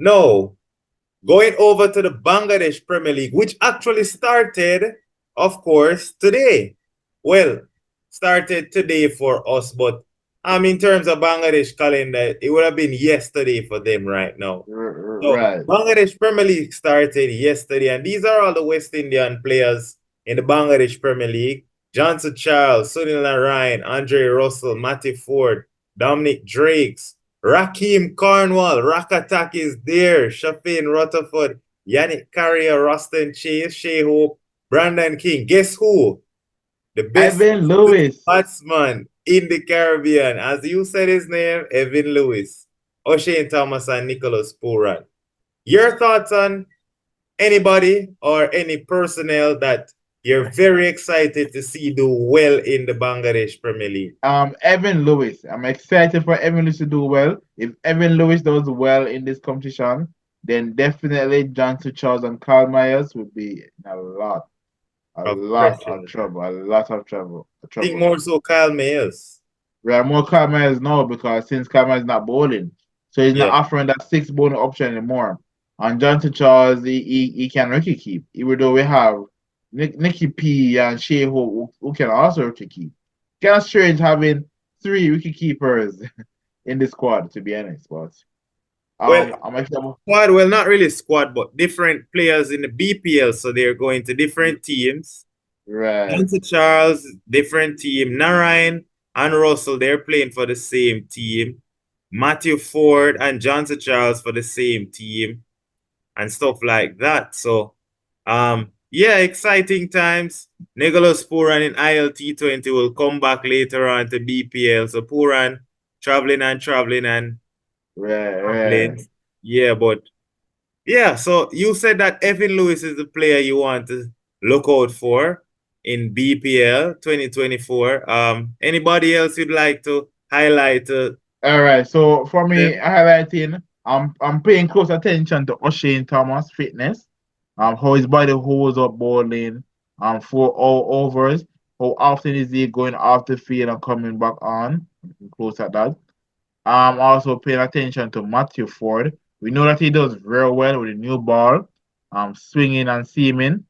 No, going over to the Bangladesh Premier League, which actually started, of course, today. Well, started today for us, but in terms of Bangladesh calendar, it would have been yesterday for them right now. So Right. Bangladesh Premier League started yesterday, and these are all the West Indian players in the Bangladesh Premier League. Johnson Charles, Sunil Narayan, Andre Russell, Matty Ford, Dominic Drakes, Raheem Cornwall, Rakatak is there, Shafin Rutherford, Yannick Carrier, Rustin Chase, Shea Hope, Brandon King. Guess who? The best Evan Lewis. batsman in the Caribbean. As you said his name, Evan Lewis, O'Shane Thomas, and Nicholas Pooran. Your thoughts on anybody or any personnel that you're very excited to see do well in the Bangladesh Premier League? Evan Lewis. I'm excited for Evan Lewis to do well. If Evan Lewis does well in this competition, then definitely Johnson Charles and Carl Myers would be in a Of lot of pressure. trouble, a lot of trouble, Think trouble. more so Kyle Mayers. We are more Carl Myers now because since Carl Myers is not bowling, so he's not Yeah, offering that six bowling option anymore. And Johnson Charles, he can rookie keep, even though we have Nicky P and Shea who can also rookie keep. Kind of strange having three wicket keepers in the squad, to be honest. But well, I'm actually squad, well, not really squad, but different players in the BPL. So they're going to different teams. right. Dante Charles, different team. Narayan and Russell, they're playing for the same team. Matthew Ford and Johnson Charles for the same team and stuff like that. So, yeah, exciting times. Nicholas Puran in ILT 20 will come back later on to BPL. So Puran traveling and Right, right. traveling. Yeah, but yeah, so you said that Evan Lewis is the player you want to look out for in BPL 2024. Anybody else you'd like to highlight All right. So for me, them? highlighting, I'm paying close attention to O'Shane Thomas' fitness, how his body holds up bowling, for all overs. How often is he going off the field and coming back on? I'm close at that. I'm also paying attention to Matthew Ford. We know that he does very well with the new ball, swinging and seaming.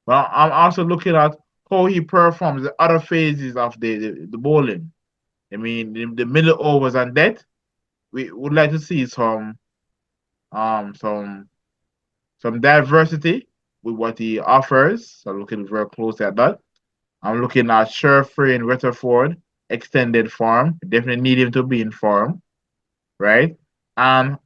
But I'm also looking at how he performs the other phases of the bowling. I mean, the middle overs and that we would like to see um some some diversity with what he offers. So looking very closely at that. I'm looking at Sherfree and Rutherford extended form. Definitely need him to be in form, right? And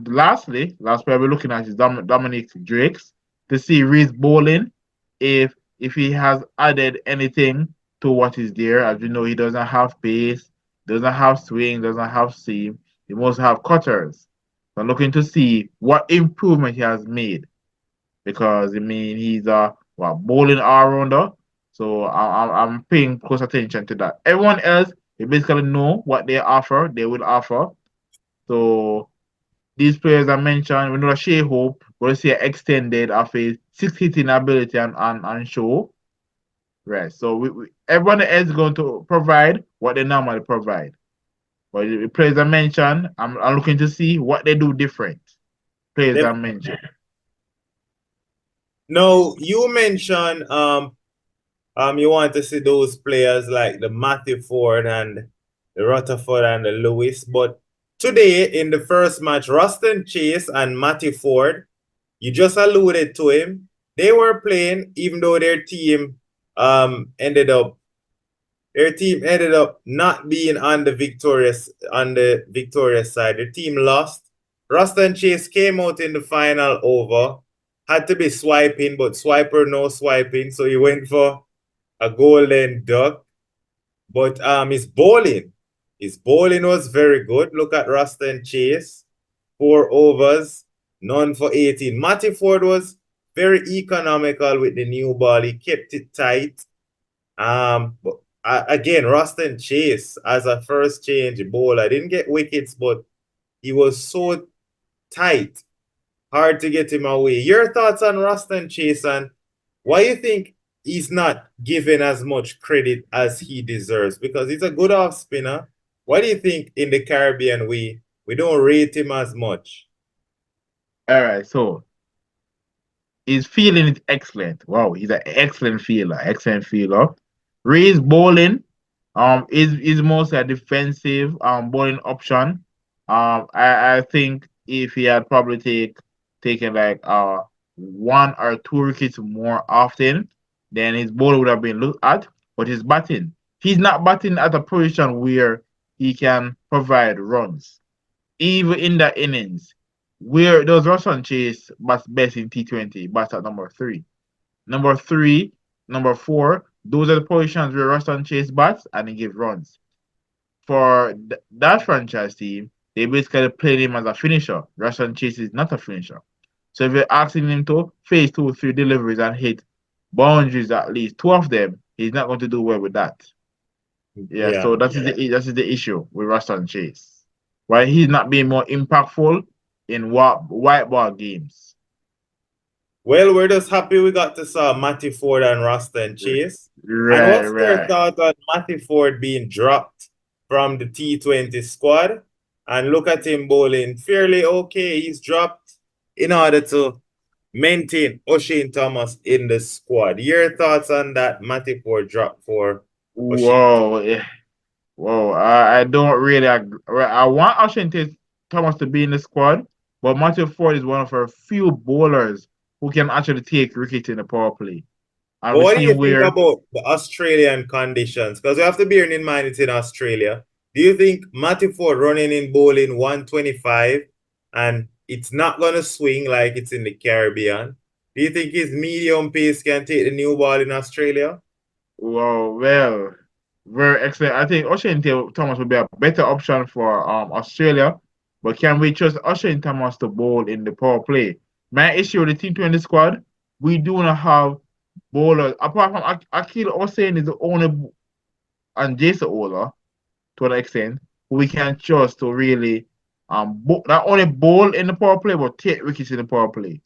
last player we're looking at is Dominic Drakes to see Reese bowling if he has added anything to what is there. As you know, he doesn't have pace, doesn't have swing, doesn't have seam. He must have cutters. So I'm looking to see what improvement he has made because I mean he's a bowling all rounder. So I'm paying close attention to that. Everyone else, they basically know what they offer, they will offer. So these players I mentioned, we know that Shea Hope will see an extended of a six hitting ability and show. Right. So everyone else is going to provide what they normally provide. But the players I mentioned, I'm looking to see what they do different. Players I mentioned. No, you mentioned you want to see those players like the Matthew Ford and the Rutherford and the Lewis. But today in the first match, Rustin Chase and Matthew Ford, you just alluded to him. They were playing, even though ended up their team ended up not being on the victorious side. The team lost. Rustin Chase came out in the final over. Had to be swiping, but swiper no swiping. So he went for a golden duck. But his bowling was very good. Look at Rustin Chase, 4 overs, none for 18. Matty Ford was very economical with the new ball. He kept it tight. But again, Rustin Chase as a first change bowler didn't get wickets, but he was so tight, hard to get him away. Your thoughts on Rustin Chase and why you think he's not given as much credit as he deserves? Because he's a good off spinner. Why do you think in the Caribbean we don't rate him as much? All right, so his feeling is excellent. Wow, he's an excellent fielder, excellent fielder. Ray's bowling, is mostly a defensive bowling option. I think if he had probably taken like one or two wickets more often, then his bowling would have been looked at. But his batting, he's not batting at a position where he can provide runs. Even in the innings, where those Russian chase bats best in T20, bats at number three. Number three, number four, those are the positions where Russian chase bats and he give runs. For that franchise team, they basically play him as a finisher. Russian chase is not a finisher. So if you're asking him to face two, three deliveries and hit boundaries at least two of them, he's not going to do well with that. Yeah, Yeah. so that is the issue with Russell Chase. Why he's not being more impactful in white ball games. Well, we're just happy we got to saw Matty Ford and Roston Chase. And Right, what's your right. thought on Matty Ford being dropped from the T20 squad? And look at him bowling fairly okay. He's dropped in order to maintain O'Shane Thomas in the squad. Your thoughts on that Matty Ford drop for O'Shane Thomas? Whoa, whoa. I don't really agree. I want Ashante Thomas to be in the squad, but Matthew Ford is one of our few bowlers who can actually take wickets in the power play. And But we what do see you think where, about the Australian conditions? Because we have to bear in mind it's in Australia. Do you think Matty Ford running in bowling 125 and it's not going to swing like it's in the Caribbean? Do you think his medium pace can take the new ball in Australia? well, very excellent. I think Ashante Thomas would be a better option for Australia, but can we trust Ashante Thomas to bowl in the power play? My issue with the T20 squad, we do not have bowlers apart from Akil Hussain is the only and Jason Ola to an extent who we can trust to really not only bowl in the power play but take wickets in the power play.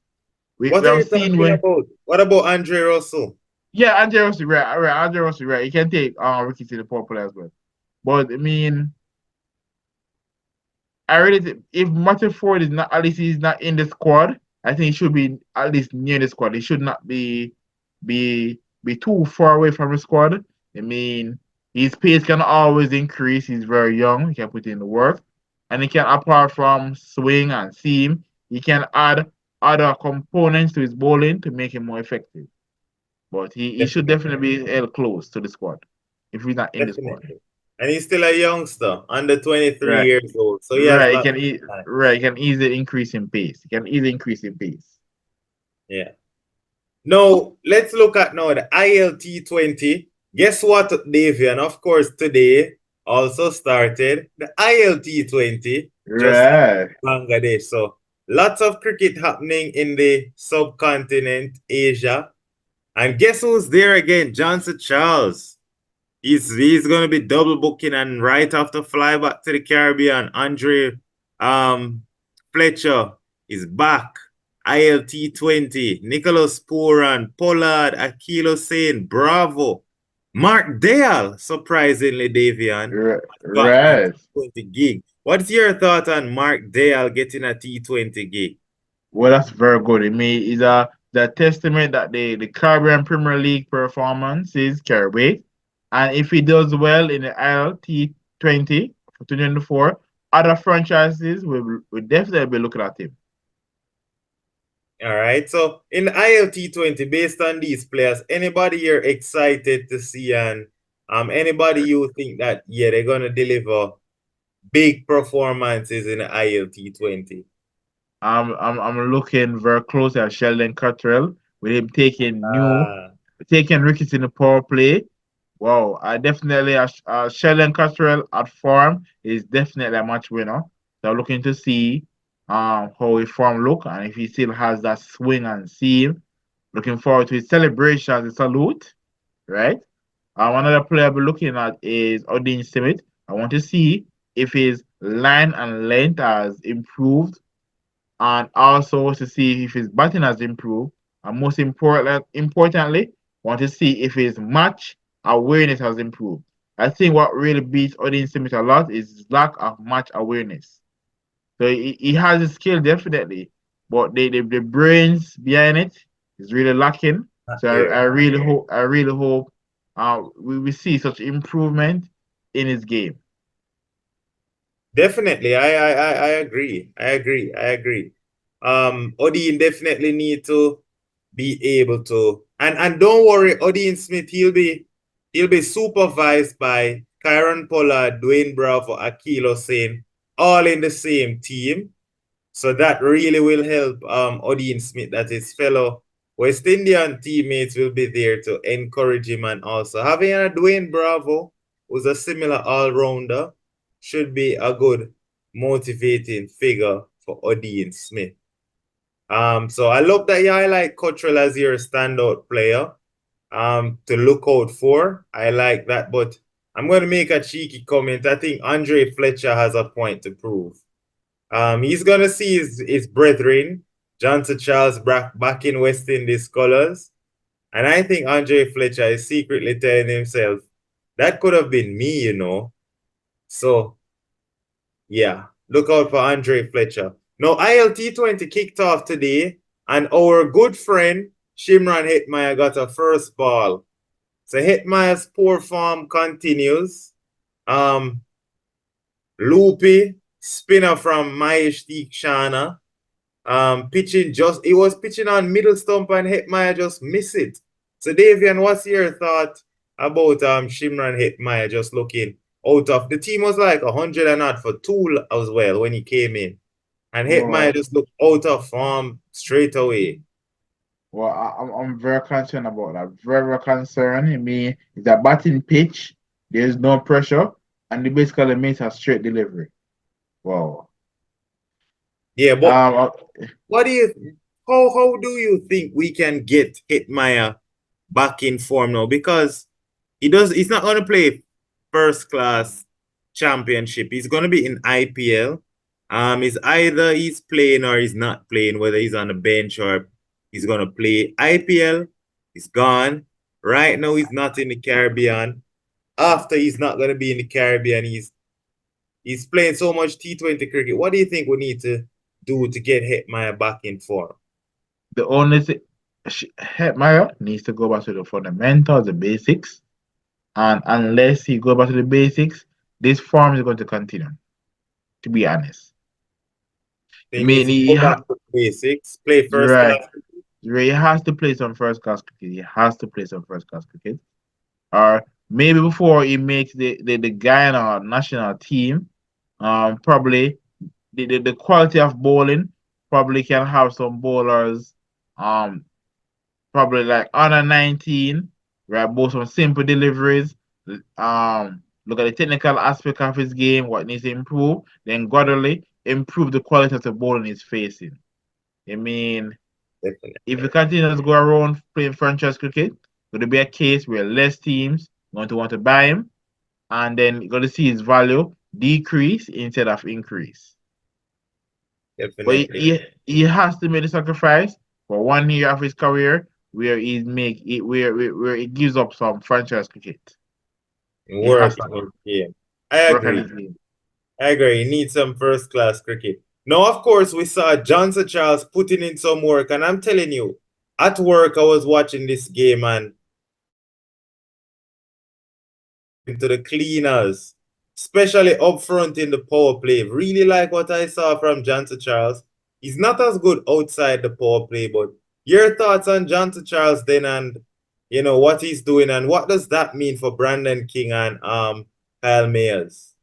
We What are have you seen talking when about? What about Andre Russell? yeah, Andre Rossi right, Andre Rossi right. He can take wickets in the power play as well. But I mean, I really if Martin Ford is not at least he's not in the squad, I think he should be at least near the squad. He should not be too far away from the squad. I mean, his pace can always increase. He's very young. He can put in the work, and he can apart from swing and seam, he can add other components to his bowling to make him more effective. But he should Definitely. definitely be held close to the squad if he's not in the squad. Definitely. And he's still a youngster, under 23 Right. years old. So he has Right, lots of time. right, can easily increase in pace. He can easily increase in pace. Yeah. Now, let's look at now the ILT 20. Guess what, Davian? Of course, today also started the ILT 20 just in Right. Bangladesh. So, lots of cricket happening in the subcontinent, Asia. And guess who's there again? Johnson Charles. He's gonna be double booking and right after fly back to the Caribbean. Andre um Fletcher is back. ILT 20, Nicholas Puran, Pollard, Akilo Sane, Bravo. Mark Dale, surprisingly, Davian, has gotten a Right. T20 gig. What's your thought on Mark Dale getting a T20 gig? Well, that's very good. I mean, it's a the testament that the Caribbean Premier League performance is carry. And if he does well in the ILT 20 for 2024, other franchises will definitely be looking at him. All right. So in the ILT 20, based on these players, anybody you're excited to see and anybody you think that they're gonna deliver big performances in the ILT 20. I'm looking very closely at Sheldon Cottrell with him Uh, taking wickets in the power play. Wow, I definitely Sheldon Cottrell at form is definitely a match winner. So I'm looking to see how his form look and if he still has that swing and seam. Looking forward to his celebration as a salute, right? Another player I'll be looking at is Odin Simit. I want to see if his line and length has improved and also to see if his batting has improved. And importantly, want to see if his match awareness has improved. I think what really beats Odin Smith a lot is his lack of match awareness. So he has a skill definitely, but the brains behind it is really lacking. Not So there. I really hope we see such improvement in his game. Definitely, I agree. I agree. I agree. Odin definitely need to be able to, and don't worry, Odin Smith, he'll be supervised by Kyron Pollard, Dwayne Bravo, Akil Hussein, all in the same team. So that really will help Odin Smith, that his fellow West Indian teammates will be there to encourage him, and also having a Dwayne Bravo, who's a similar all-rounder, should be a good motivating figure for Odin Smith. So I love that you highlight Cottrell as your standout player to look out for. I like that, but I'm going to make a cheeky comment. I think Andre Fletcher has a point to prove. He's gonna see his brethren, Johnson Charles back in West Indies colors. And I think Andre Fletcher is secretly telling himself, that could have been me. So yeah, look out for Andre Fletcher. Now ILT 20 kicked off today, and our good friend Shimron Hetmeyer got a first ball. So Hetmeyer's poor form continues. Um, Loopy, spinner from Mahesh Deekshana. He was pitching on middle stump and Hetmeyer just missed it. So Davian, what's your thought about Shimron Hetmeyer just looking out of the team was like 100 and not for two as well when he came in. And Hetmeyer Well, just looked out of form straight away. I'm very concerned about that. Very, very concerned. I mean, it's a batting pitch. There's no pressure, and they basically makes a straight delivery. Wow. Yeah, but Um, uh, what do you how do you think we can get Hetmeyer back in form now? Because he's not gonna play first class championship. He's gonna be in IPL. It's either he's playing or he's not playing, whether he's on the bench or he's gonna play. IPL, he's gone. Right now he's not in the Caribbean. After he's not gonna be in the Caribbean, he's playing so much T20 cricket. What do you think we need to do to get Hetmeyer back in form? the only thing, Hetmeyer needs to go back to the fundamentals, the basics, and unless he go back to the basics, this form is going to continue. To be honest, I He needs mean, to go back to basics, play first right, class. he has to play some first class cricket. He has to play some first class cricket, or maybe before he makes the Guyana national team, probably the quality of bowling probably can have some bowlers, um, probably like under 19, right? Both some simple deliveries. Look at the technical aspect of his game, what needs to improve, then gradually improve the quality of the bowling he's facing. I mean, if he Definitely. continues to go around playing franchise cricket, going to be a case where less teams going to want to buy him, and then you're going to see his value decrease instead of increase. But Definitely. he has to make the sacrifice for 1 year of his career where he's make it where he gives up some franchise cricket. He has Work to on his game. I work on agree. his game. I agree. He needs some first class cricket. Now, of course, we saw Johnson Charles putting in some work, and I'm telling you, at work, I was watching this game, and to the cleaners, especially up front in the power play. Really like what I saw from Johnson Charles. He's not as good outside the power play, but your thoughts on Johnson Charles then, and what he's doing, and what does that mean for Brandon King and Kyle Mayers?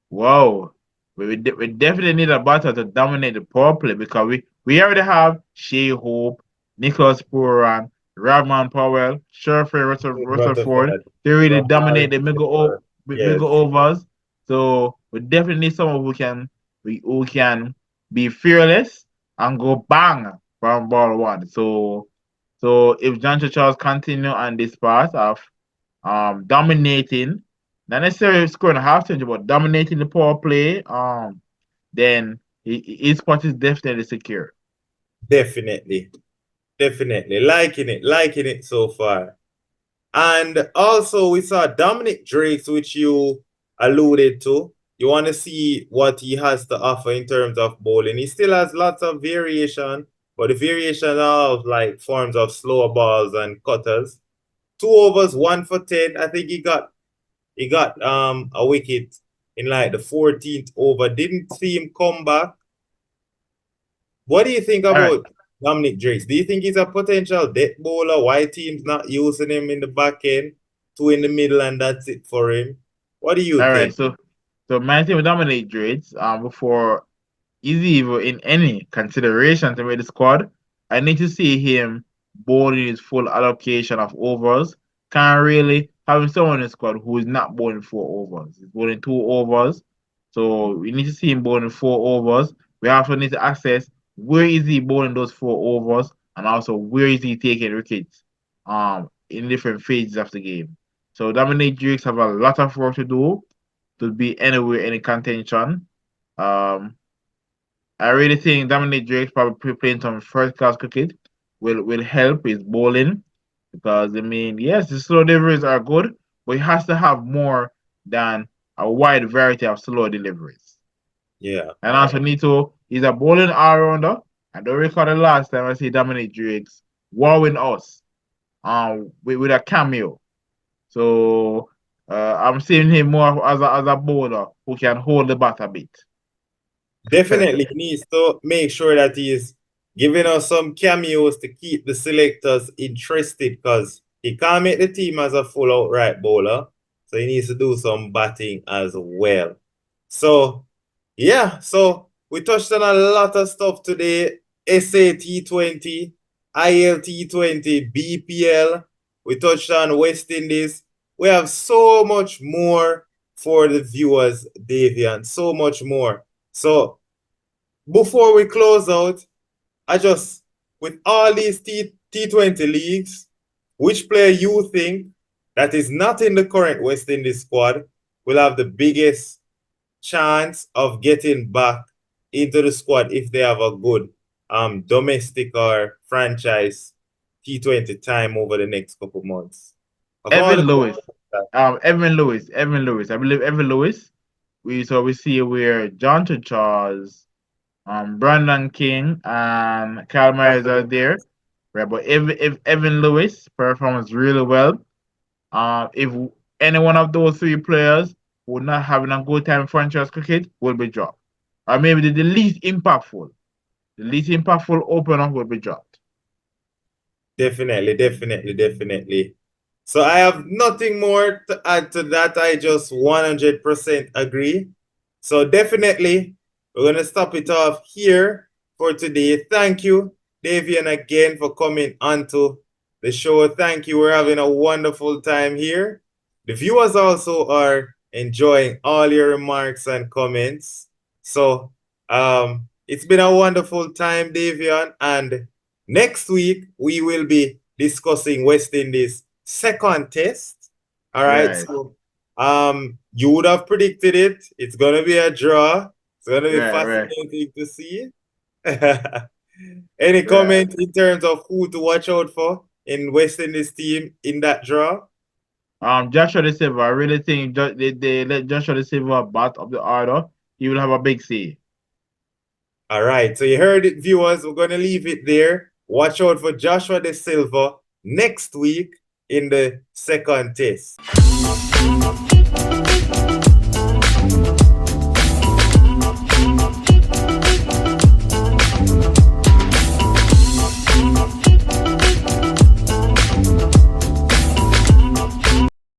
Wow. We definitely need a batter to dominate the power play because we already have Shea Hope, Nicholas Puran, Rahman Powell, Sherford Rutherford. Rutherford, They really Ramal dominate the Rutherford. mega Yes, overs. So we definitely need someone who can be fearless and go bang from ball one. So if John Charles continue on this path of dominating, not necessarily scoring a half century, but dominating the power play, then his spot is definitely secure. definitely. Definitely. Liking it so far. And also, we saw Dominic Drakes, which you alluded to. You want to see what he has to offer in terms of bowling. He still has lots of variation, but the variation of like forms of slower balls and cutters. 2 overs, 1 for 10. I think he got a wicket in like the 14th over. Didn't see him come back. What do you think All right, about Dominic Drakes? Do you think he's a potential death bowler? Why teams not using him in the back end, two in the middle, and that's it for him? What do you all right. think? So my team will dominate Drake before is even in any consideration to make the squad. I need to see him bowling his full allocation of overs. Can't really having someone in the squad who is not bowling 4 overs. He's bowling 2 overs. So we need to see him bowling 4 overs. We also need to assess where is he bowling those 4 overs and also where is he taking wickets in different phases of the game. So Dominic Dukes have a lot of work to do to be anywhere in contention. Um, I really think Dominic Drake's probably playing some first class cricket will help his bowling because I mean, yes, the slow deliveries are good, but he has to have more than a wide variety of slow deliveries. Yeah. And also need to he's a bowling all rounder. I don't recall the last time I see Dominic Drake's wowing us with a cameo. So I'm seeing him more as a bowler who can hold the bat a bit. Definitely needs to make sure that he's giving us some cameos to keep the selectors interested because he can't make the team as a full outright bowler. So he needs to do some batting as well. So, yeah, so we touched on a lot of stuff today. SAT20, ILT20, BPL. We touched on West Indies. We have so much more for the viewers, Davian, so much more. So before we close out, I just, with all these T20 leagues, which player you think that is not in the current West Indies squad will have the biggest chance of getting back into the squad if they have a good domestic or franchise T20 time over the next couple months? Of all Evan the Lewis. players, Evan Lewis. I believe Evan Lewis. We see where Jonathan Charles, Brandon King, and Kyle Myers are there. Right, but if Evan Lewis performs really well, if any one of those three players would not having a good time in franchise cricket will be dropped. Or maybe the least impactful opener will be dropped. definitely, definitely, definitely. So I have nothing more to add to that. I just 100% agree. So definitely, we're going to stop it off here for today. Thank you, Davian, again for coming onto the show. Thank you. We're having a wonderful time here. The viewers also are enjoying all your remarks and comments. So it's been a wonderful time, Davian. And next week, we will be discussing West Indies second test. All right. Right, So you would have predicted it. It's gonna be a draw. It's gonna be right, fascinating to see. Any right. comment in terms of who to watch out for in West Indies team in that draw? Joshua De Silva, I really think they let Joshua De Silva bat of the order. He will have a big say. All right. So you heard it, viewers. We're gonna leave it there. Watch out for Joshua De Silva next week in the second test.